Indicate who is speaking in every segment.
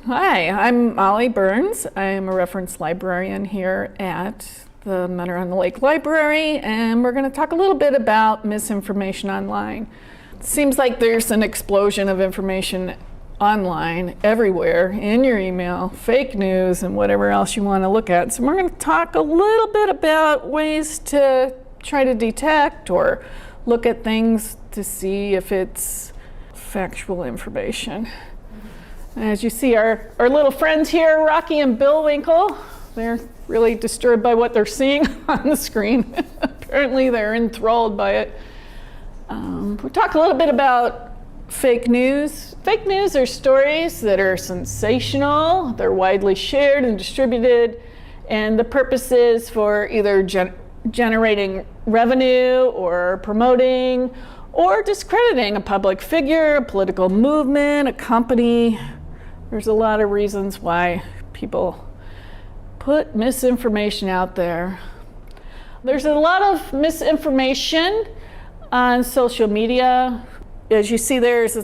Speaker 1: Hi, I'm Mollie Burns. I'm a reference librarian here at the Mentor on the Lake Library, and we're going to talk a little bit about misinformation online. It seems like there's an explosion of information online everywhere, in your email, fake news, and whatever else you want to look at. So we're going to talk a little bit about ways to try to detect or look at things to see if it's factual information. As you see, our little friends here, Rocky and Bullwinkle, they're really disturbed by what they're seeing on the screen. Apparently they're enthralled by it. We'll talk a little bit about fake news. Fake news are stories that are sensational, they're widely shared and distributed, and the purpose is for either generating revenue or promoting or discrediting a public figure, a political movement, a company. There's a lot of reasons why people put misinformation out there. There's a lot of misinformation on social media. As you see, there's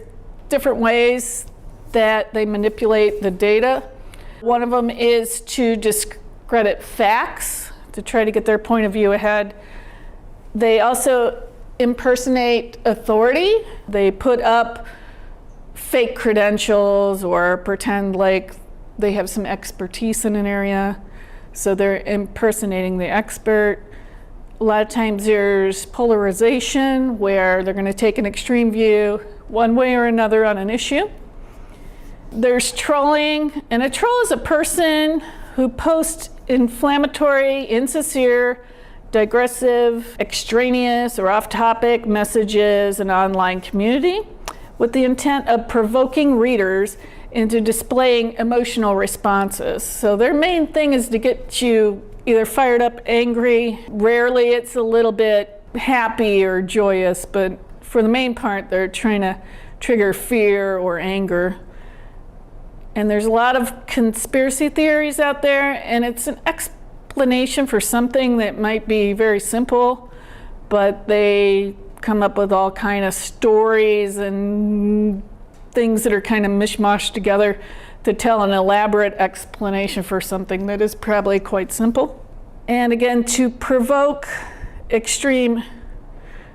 Speaker 1: different ways that they manipulate the data. One of them is to discredit facts, to try to get their point of view ahead. They also impersonate authority. They put up fake credentials or pretend like they have some expertise in an area. So they're impersonating the expert. A lot of times there's polarization where they're going to take an extreme view one way or another on an issue. There's trolling, and a troll is a person who posts inflammatory, insincere, digressive, extraneous, or off-topic messages in an online community with the intent of provoking readers into displaying emotional responses. So their main thing is to get you either fired up, angry. Rarely it's a little bit happy or joyous, but for the main part, they're trying to trigger fear or anger. And there's a lot of conspiracy theories out there, and it's an explanation for something that might be very simple, but they come up with all kind of stories and things that are kind of mishmashed together to tell an elaborate explanation for something that is probably quite simple. And again, to provoke extreme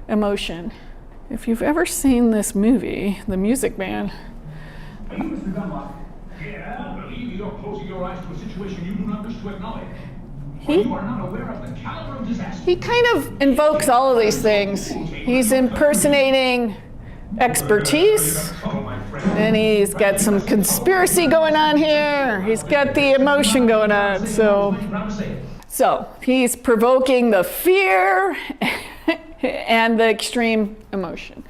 Speaker 1: emotion. If you've ever seen this movie, The Music Man.
Speaker 2: Are you Mr. Dunlop? Yeah, I believe you're closing your eyes to a situation you do not wish to acknowledge. You are not aware of the caliber of disaster.
Speaker 1: He kind of invokes all of these things. He's impersonating expertise, and he's got some conspiracy going on here. He's got the emotion going on. So he's provoking the fear and the extreme emotion.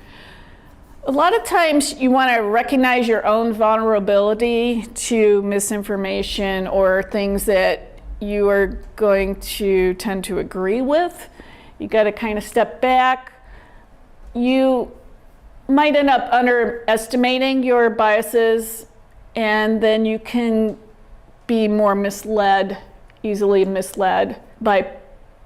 Speaker 1: A lot of times you want to recognize your own vulnerability to misinformation or things that you are going to tend to agree with. You got to kind of step back. You might end up underestimating your biases, and then you can be more misled, easily misled by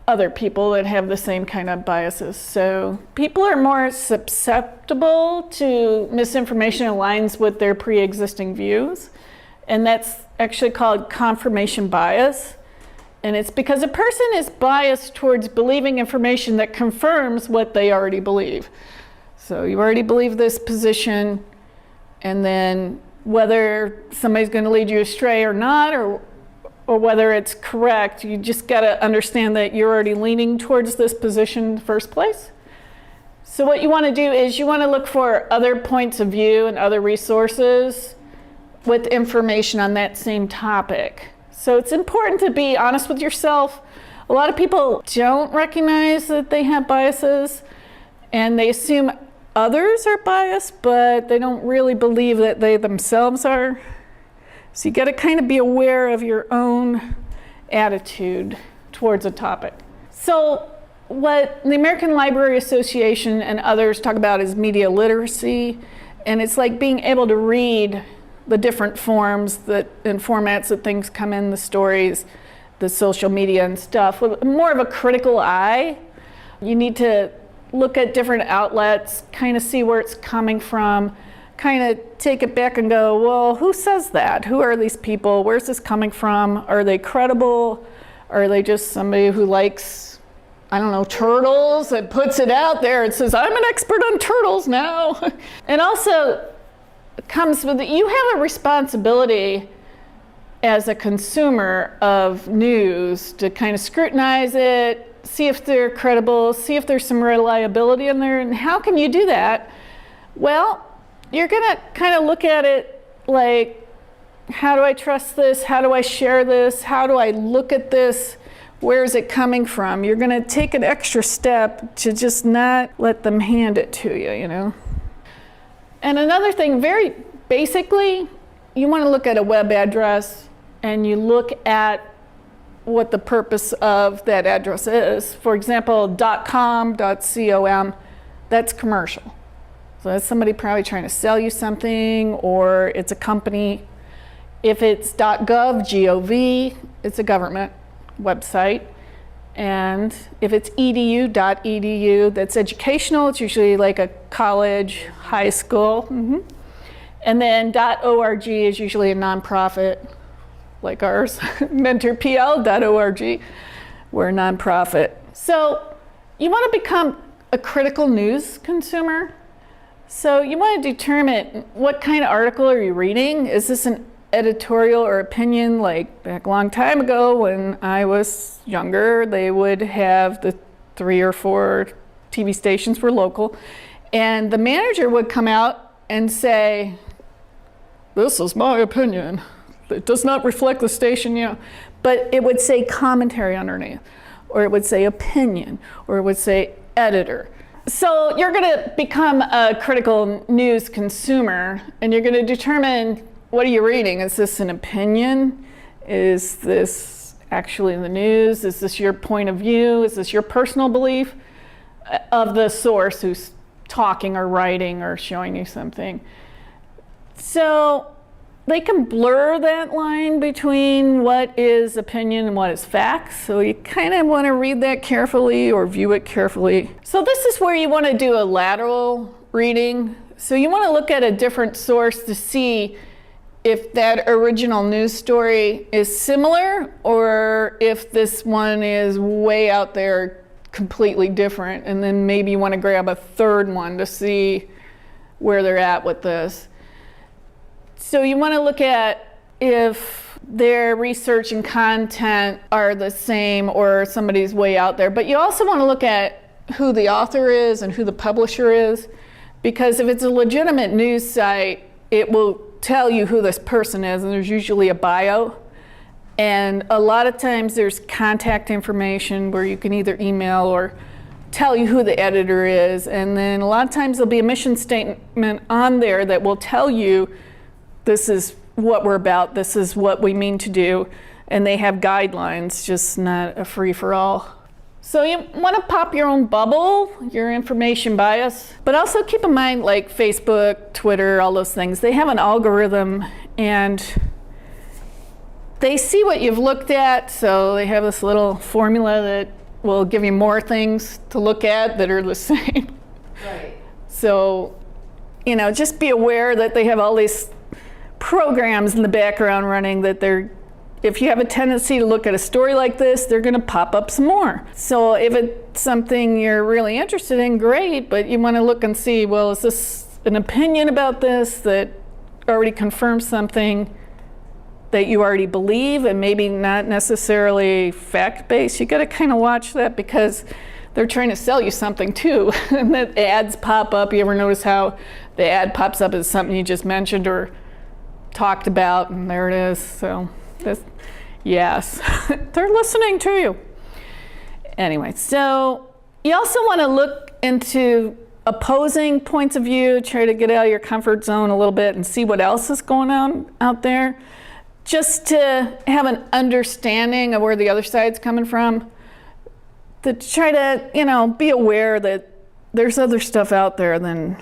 Speaker 1: other people that have the same kind of biases. So people are more susceptible to misinformation that aligns with their pre-existing views, and that's actually called confirmation bias. And it's because a person is biased towards believing information that confirms what they already believe. So you already believe this position, and then whether somebody's going to lead you astray or not, or whether it's correct, you just got to understand that you're already leaning towards this position in the first place. So what you want to do is you want to look for other points of view and other resources with information on that same topic. So it's important to be honest with yourself. A lot of people don't recognize that they have biases, and they assume others are biased, but they don't really believe that they themselves are. So you got to kind of be aware of your own attitude towards a topic. So what the American Library Association and others talk about is media literacy, and it's like being able to read the different forms and formats that things come in, the stories, the social media and stuff, with more of a critical eye. You need to look at different outlets, kind of see where it's coming from, kind of take it back and go, well, who says that? Who are these people? Where's this coming from? Are they credible? Are they just somebody who likes, I don't know, turtles and puts it out there and says, I'm an expert on turtles now? And also comes with, you have a responsibility as a consumer of news to kind of scrutinize it, see if they're credible, see if there's some reliability in there. And how can you do that? Well, you're gonna kind of look at it like, how do I trust this? How do I share this? How do I look at this? Where is it coming from? You're gonna take an extra step to just not let them hand it to you, you know? And another thing, very basically, you wanna look at a web address and you look at what the purpose of that address is. For example, .com, .com, that's commercial. So that's somebody probably trying to sell you something, or it's a company. If it's .gov, G-O-V, it's a government website. And if it's edu.edu, that's educational. It's usually like a college, high school. And then .org is usually a nonprofit, like ours, mentorpl.org. We're a nonprofit. So you want to become a critical news consumer. So you want to determine what kind of article are you reading. Is this an editorial or opinion? Like back a long time ago when I was younger, they would have the 3 or 4 TV stations were local, and the manager would come out and say, this is my opinion. It does not reflect the station, you know. But it would say commentary underneath, or it would say opinion, or it would say editor. So you're going to become a critical news consumer, and you're going to determine, what are you reading? Is this an opinion? Is this actually the news? Is this your point of view? Is this your personal belief of the source who's talking or writing or showing you something? So they can blur that line between what is opinion and what is facts. So you kind of want to read that carefully or view it carefully. So this is where you want to do a lateral reading. So you want to look at a different source to see if that original news story is similar, or if this one is way out there completely different. And then maybe you want to grab a third one to see where they're at with this. So you want to look at if their research and content are the same or somebody's way out there. But you also want to look at who the author is and who the publisher is, because if it's a legitimate news site, it will tell you who this person is, and there's usually a bio. And a lot of times there's contact information where you can either email or tell you who the editor is. And then a lot of times there'll be a mission statement on there that will tell you, this is what we're about, this is what we mean to do, and they have guidelines, just not a free-for-all. So you want to pop your own bubble, your information bias, but also keep in mind, like Facebook, Twitter, all those things, they have an algorithm, and they see what you've looked at, so they have this little formula that will give you more things to look at that are the same. Right. So, you know, just be aware that they have all these programs in the background running that if you have a tendency to look at a story like this, they're going to pop up some more. So if it's something you're really interested in, great, but you want to look and see, well, is this an opinion about this that already confirms something that you already believe and maybe not necessarily fact-based? You got to kind of watch that, because they're trying to sell you something too. And the ads pop up. You ever notice how the ad pops up as something you just mentioned or talked about, and there it is. So yes, they're listening to you. Anyway, so you also want to look into opposing points of view, try to get out of your comfort zone a little bit and see what else is going on out there, just to have an understanding of where the other side's coming from, to try to, you know, be aware that there's other stuff out there than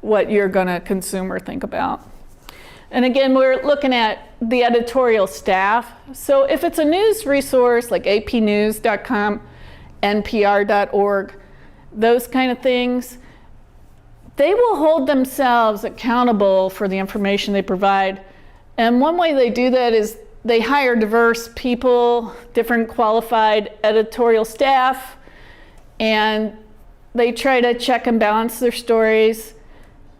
Speaker 1: what you're going to consume or think about. And again, we're looking at the editorial staff. So if it's a news resource like apnews.com, npr.org, those kind of things, they will hold themselves accountable for the information they provide. And one way they do that is they hire diverse people, different qualified editorial staff, and they try to check and balance their stories.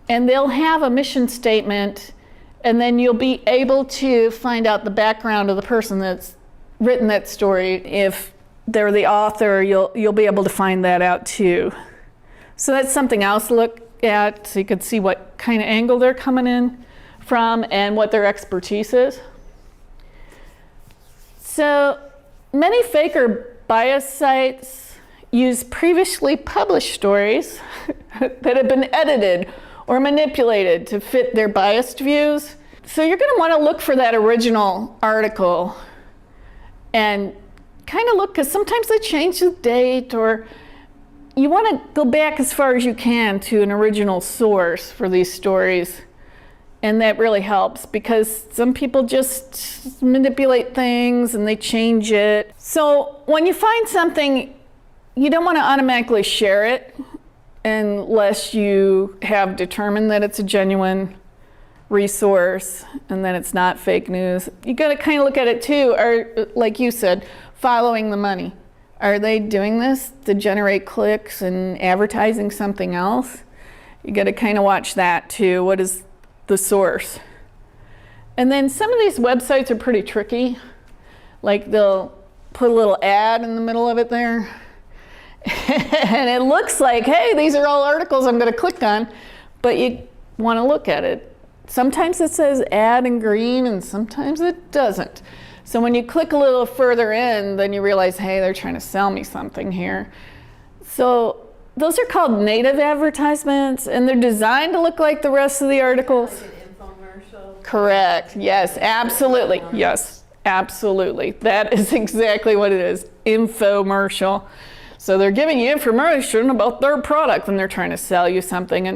Speaker 1: And they'll have a mission statement, and then you'll be able to find out the background of the person that's written that story. If they're the author, you'll be able to find that out too. So that's something else to look at, so you can see what kind of angle they're coming in from and what their expertise is. So many fake or bias sites use previously published stories that have been edited or manipulated to fit their biased views. So you're going to want to look for that original article and kind of look, because sometimes they change the date, or you want to go back as far as you can to an original source for these stories. And that really helps, because some people just manipulate things and they change it. So when you find something, you don't want to automatically share it unless you have determined that it's a genuine resource and that it's not fake news. You got to kind of look at it too, or like you said, following the money. Are they doing this to generate clicks and advertising something else? You got to kind of watch that too. What is the source? And then some of these websites are pretty tricky. Like they'll put a little ad in the middle of it there. And it looks like, hey, these are all articles I'm going to click on, but you want to look at it. Sometimes it says ad in green and sometimes it doesn't. So when you click a little further in, then you realize, hey, they're trying to sell me something here. So those are called native advertisements, and they're designed to look like the rest of the articles.
Speaker 3: Like an infomercial?
Speaker 1: Correct. Yes, absolutely. Yes, absolutely. That is exactly what it is. Infomercial. So they're giving you information about their product and they're trying to sell you something.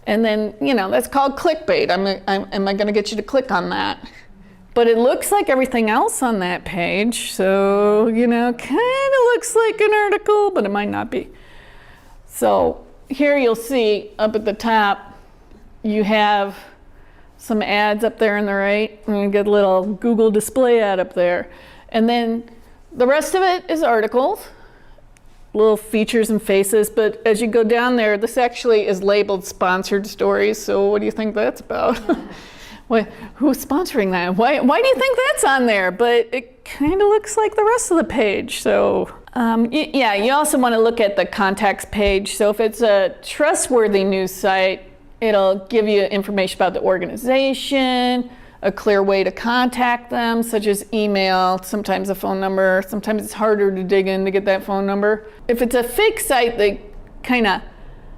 Speaker 1: And then, you know, that's called clickbait. Am I going to get you to click on that? But it looks like everything else on that page. So, you know, kind of looks like an article, but it might not be. So here you'll see up at the top, you have some ads up there on the right. I'm going to get a little Google display ad up there. And then the rest of it is articles, little features and faces. But as you go down there, this actually is labeled sponsored stories. So what do you think that's about? Who's sponsoring that? Why do you think that's on there? But it kind of looks like the rest of the page. So yeah, you also want to look at the contacts page. So if it's a trustworthy news site, it'll give you information about the organization, a clear way to contact them, such as email, sometimes a phone number. Sometimes it's harder to dig in to get that phone number. If it's a fake site, they kind of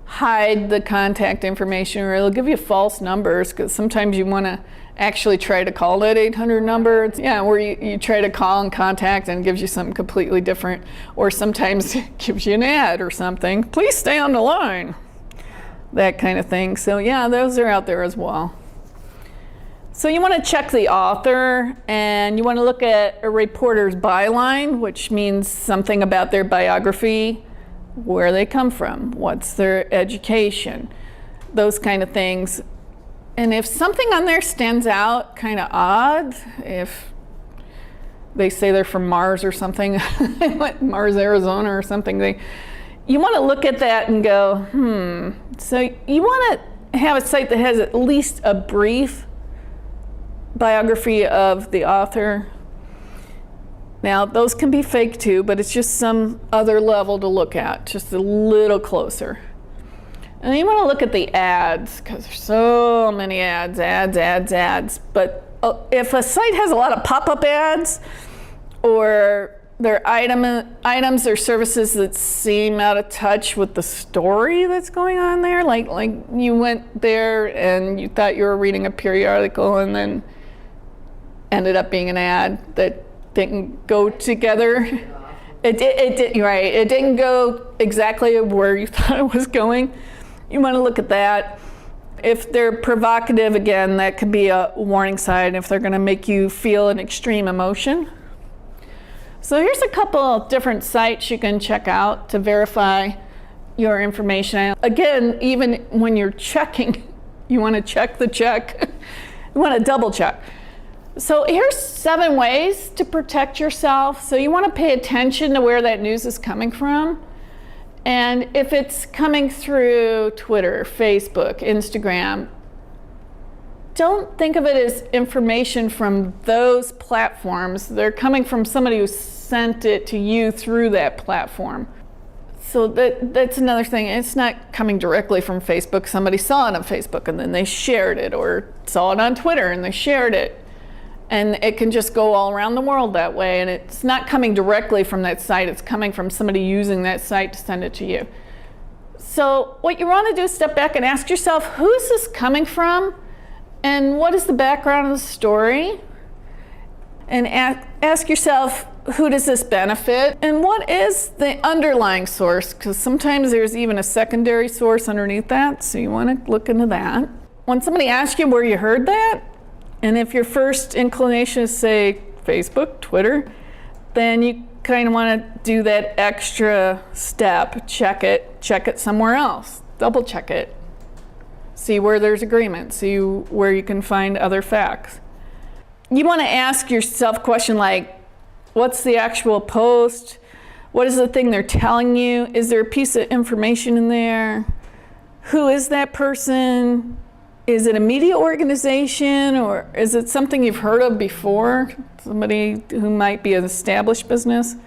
Speaker 1: hide the contact information, or it'll give you false numbers, because sometimes you want to actually try to call that 800 number. Yeah, where you try to call and contact and it gives you something completely different. Or sometimes it gives you an ad or something. Please stay on the line. That kind of thing. So yeah, those are out there as well. So you want to check the author, and you want to look at a reporter's byline, which means something about their biography, where they come from, what's their education, those kind of things. And if something on there stands out kind of odd, if they say they're from Mars or something, Mars, Arizona or something, you want to look at that and go, So you want to have a site that has at least a brief biography of the author. Now, those can be fake too, but it's just some other level to look at, just a little closer. And then you want to look at the ads, because there's so many ads. But if a site has a lot of pop-up ads, or there are items or services that seem out of touch with the story that's going on there, like you went there and you thought you were reading a periodical and then ended up being an ad that didn't go together. It didn't go exactly where you thought it was going. You want to look at that. If they're provocative, again, that could be a warning sign if they're going to make you feel an extreme emotion. So here's a couple of different sites you can check out to verify your information. Again, even when you're checking, you want to check the check. You want to double check. So here's 7 ways to protect yourself. So you want to pay attention to where that news is coming from. And if it's coming through Twitter, Facebook, Instagram, don't think of it as information from those platforms. They're coming from somebody who sent it to you through that platform. So that's another thing. It's not coming directly from Facebook. Somebody saw it on Facebook and then they shared it, or saw it on Twitter and they shared it. And it can just go all around the world that way. And it's not coming directly from that site. It's coming from somebody using that site to send it to you. So what you want to do is step back and ask yourself, who is this coming from? And what is the background of the story? And ask yourself, who does this benefit? And what is the underlying source? Because sometimes there's even a secondary source underneath that, so you want to look into that. When somebody asks you where you heard that, and if your first inclination is, say, Facebook, Twitter, then you kind of want to do that extra step. Check it somewhere else. Double check it. See where there's agreement. See where you can find other facts. You want to ask yourself a question like, what's the actual post? What is the thing they're telling you? Is there a piece of information in there? Who is that person? Is it a media organization, or is it something you've heard of before? Somebody who might be an established business?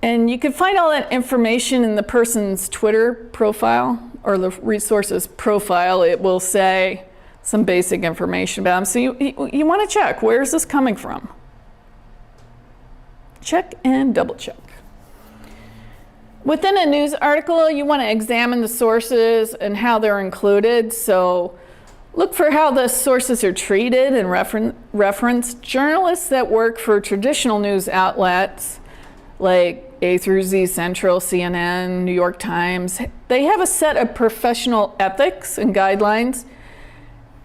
Speaker 1: And you can find all that information in the person's Twitter profile or the resource's profile. It will say some basic information about them. So you want to check, where is this coming from? Check and double check. Within a news article, you want to examine the sources and how they're included. So look for how the sources are treated and referenced. Journalists that work for traditional news outlets like A through Z Central, CNN, New York Times, they have a set of professional ethics and guidelines,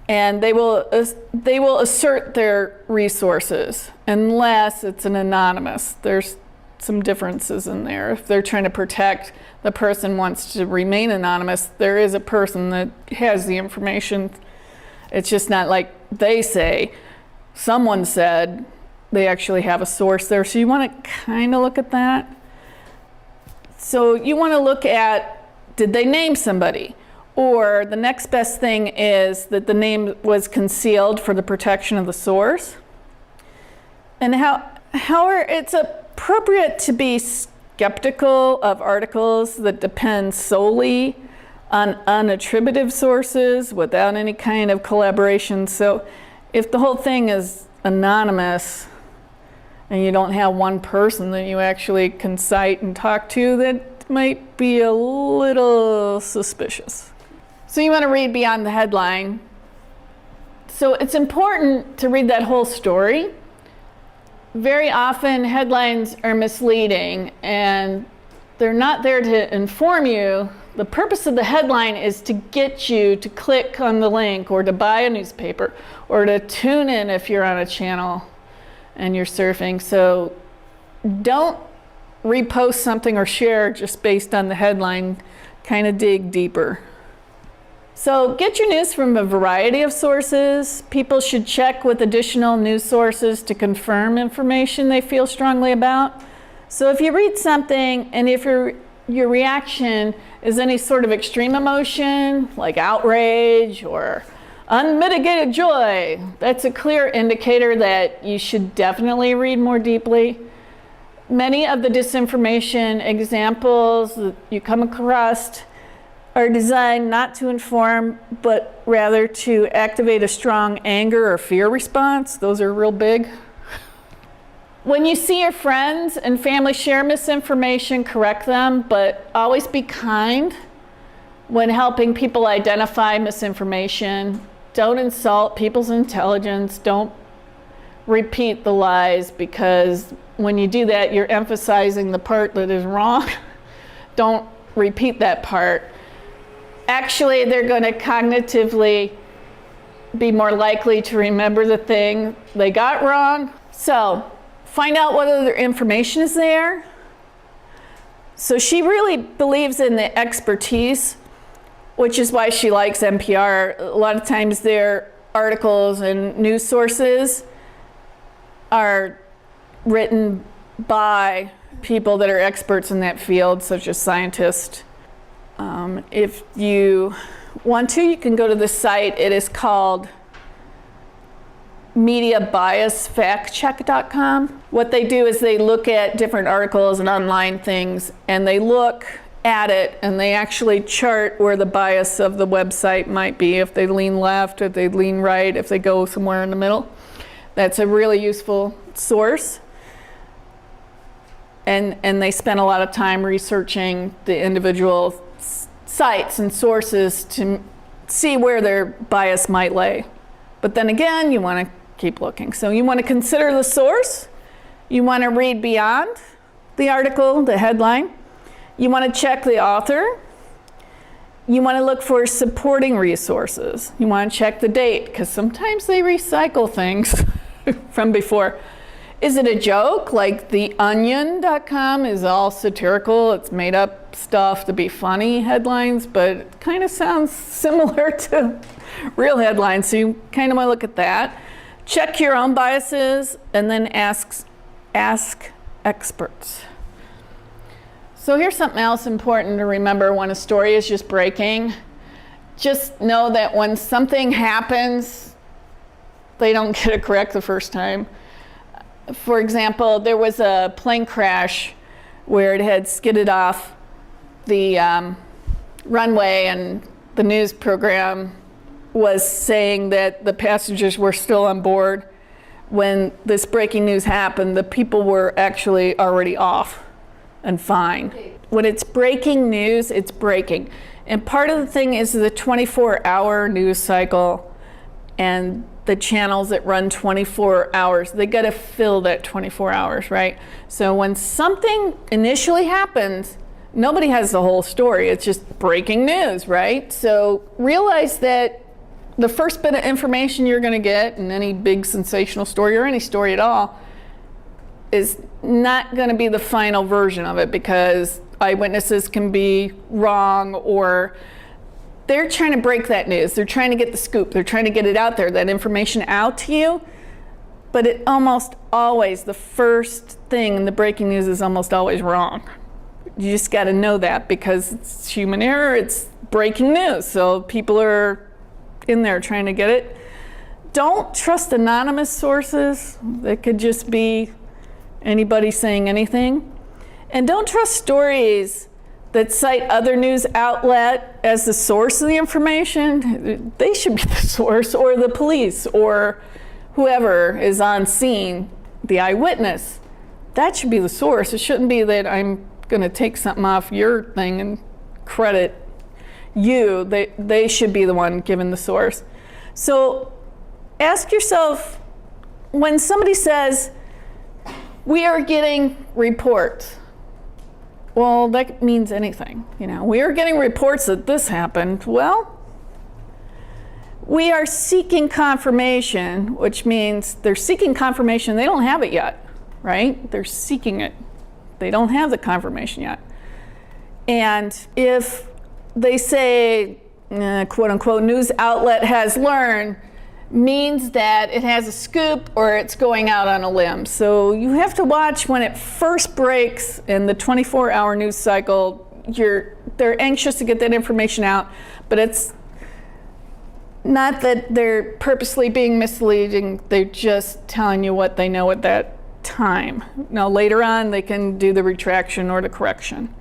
Speaker 1: and they will assert their resources unless it's an anonymous. There's some differences in there. If they're trying to protect the person wants to remain anonymous, there is a person that has the information. It's just not like they say, someone said. They actually have a source there. So you want to kind of look at that. So you want to look at, did they name somebody? Or the next best thing is that the name was concealed for the protection of the source. And however, it's appropriate to be skeptical of articles that depend solely on unattributed sources without any kind of collaboration. So if the whole thing is anonymous and you don't have one person that you actually can cite and talk to, that might be a little suspicious. So you want to read beyond the headline. So it's important to read that whole story. Very often headlines are misleading and they're not there to inform you. The purpose of the headline is to get you to click on the link or to buy a newspaper or to tune in if you're on a channel and you're surfing. So don't repost something or share just based on the headline. Kind of dig deeper. So get your news from a variety of sources. People should check with additional news sources to confirm information they feel strongly about. So if you read something and if your reaction is any sort of extreme emotion, like outrage or unmitigated joy, that's a clear indicator that you should definitely read more deeply. Many of the disinformation examples that you come across are designed not to inform, but rather to activate a strong anger or fear response. Those are real big. When you see your friends and family share misinformation, correct them, but always be kind when helping people identify misinformation. Don't insult people's intelligence. Don't repeat the lies, because when you do that, you're emphasizing the part that is wrong. Don't repeat that part. Actually, they're going to cognitively be more likely to remember the thing they got wrong. So find out what other information is there. So she really believes in the expertise, which is why she likes NPR. A lot of times their articles and news sources are written by people that are experts in that field, such as scientists. If you want to, you can go to the site. It is called mediabiasfactcheck.com. What they do is they look at different articles and online things, and they look at it and they actually chart where the bias of the website might be, if they lean left, if they lean right, if they go somewhere in the middle. That's a really useful source. And they spend a lot of time researching the individual sites and sources to see where their bias might lay. But then again, you want to keep looking. So you want to consider the source. You want to read beyond the article, the headline. You want to check the author. You want to look for supporting resources. You want to check the date, because sometimes they recycle things from before. Is it a joke? Like theonion.com is all satirical. It's made up stuff to be funny headlines, but it kind of sounds similar to real headlines. So you kind of want to look at that. Check your own biases, and then ask experts. So here's something else important to remember when a story is just breaking. Just know that when something happens, they don't get it correct the first time. For example, there was a plane crash where it had skidded off the runway, and the news program was saying that the passengers were still on board. When this breaking news happened, the people were actually already off and fine. When it's breaking news, it's breaking. And part of the thing is the 24-hour news cycle and the channels that run 24 hours. They got to fill that 24 hours, right? So when something initially happens, nobody has the whole story. It's just breaking news, right? So realize that the first bit of information you're going to get in any big sensational story, or any story at all, is not going to be the final version of it, because eyewitnesses can be wrong, or they're trying to break that news. They're trying to get the scoop. They're trying to get it out there, that information out to you. But it almost always, the first thing in the breaking news is almost always wrong. You just got to know that, because it's human error. It's breaking news. So people are in there trying to get it. Don't trust anonymous sources. That could just be anybody saying anything. And don't trust stories that cite other news outlet as the source of the information. They should be the source, or the police, or whoever is on scene, the eyewitness. That should be the source. It shouldn't be that I'm going to take something off your thing and credit you. They should be the one given the source. So ask yourself, when somebody says, we are getting reports, well, that means anything. You know, we are getting reports that this happened. Well, we are seeking confirmation, which means they're seeking confirmation. They don't have it yet, right? They're seeking it. They don't have the confirmation yet. And if they say, quote unquote, news outlet has learned, means that it has a scoop or it's going out on a limb. So you have to watch when it first breaks in the 24-hour news cycle. They're anxious to get that information out, but it's not that they're purposely being misleading. They're just telling you what they know at that time. Now later on they can do the retraction or the correction.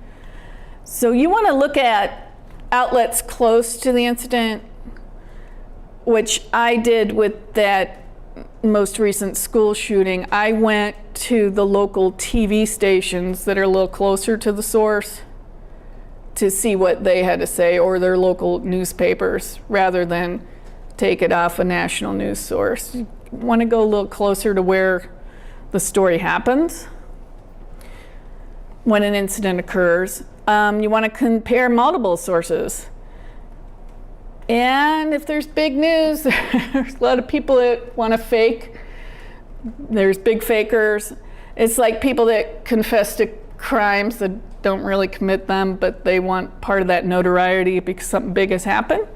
Speaker 1: So you want to look at outlets close to the incident, which I did with that most recent school shooting. I went to the local TV stations that are a little closer to the source to see what they had to say, or their local newspapers, rather than take it off a national news source. You want to go a little closer to where the story happens when an incident occurs. You want to compare multiple sources. And if there's big news, there's a lot of people that want to fake. There's big fakers. It's like people that confess to crimes that don't really commit them, but they want part of that notoriety because something big has happened.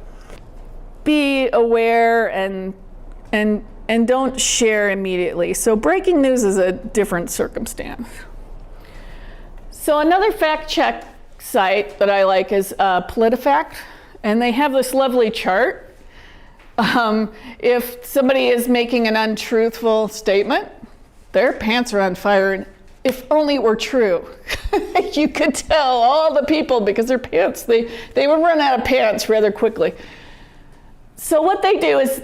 Speaker 1: Be aware and don't share immediately. So breaking news is a different circumstance. So another fact check site that I like is PolitiFact, and they have this lovely chart. If somebody is making an untruthful statement, their pants are on fire, and if only it were true. You could tell all the people because their pants, they would run out of pants rather quickly. So what they do is,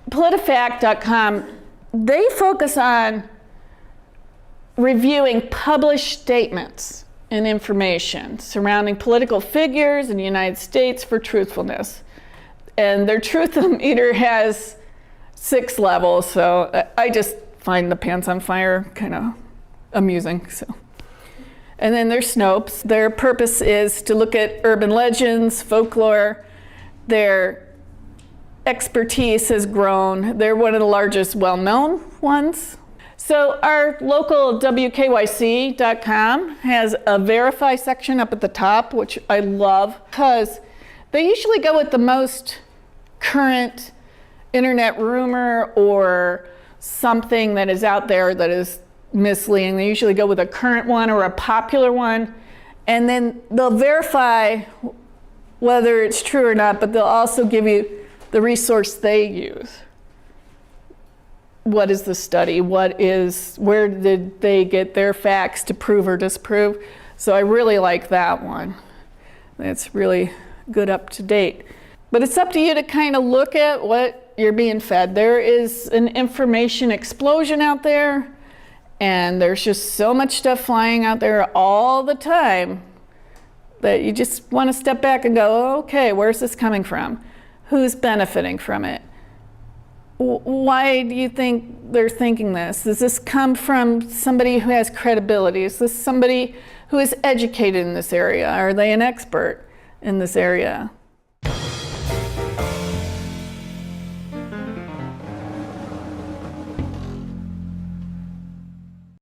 Speaker 1: PolitiFact.com, they focus on reviewing published statements and information surrounding political figures in the United States for truthfulness. And their truth meter has 6 levels, so I just find the pants on fire kind of amusing. So. And then there's Snopes. Their purpose is to look at urban legends, folklore. Their expertise has grown. They're one of the largest well-known ones. So our local WKYC.com has a verify section up at the top, which I love because they usually go with the most current internet rumor or something that is out there that is misleading. They usually go with a current one or a popular one, and then they'll verify whether it's true or not, but they'll also give you the resource they use. What is the study? Where did they get their facts to prove or disprove? So I really like that one. It's really good up to date. But it's up to you to kind of look at what you're being fed. There is an information explosion out there, and there's just so much stuff flying out there all the time that you just want to step back and go, okay, where's this coming from? Who's benefiting from it? Why do you think they're thinking this? Does this come from somebody who has credibility? Is this somebody who is educated in this area? Are they an expert in this area?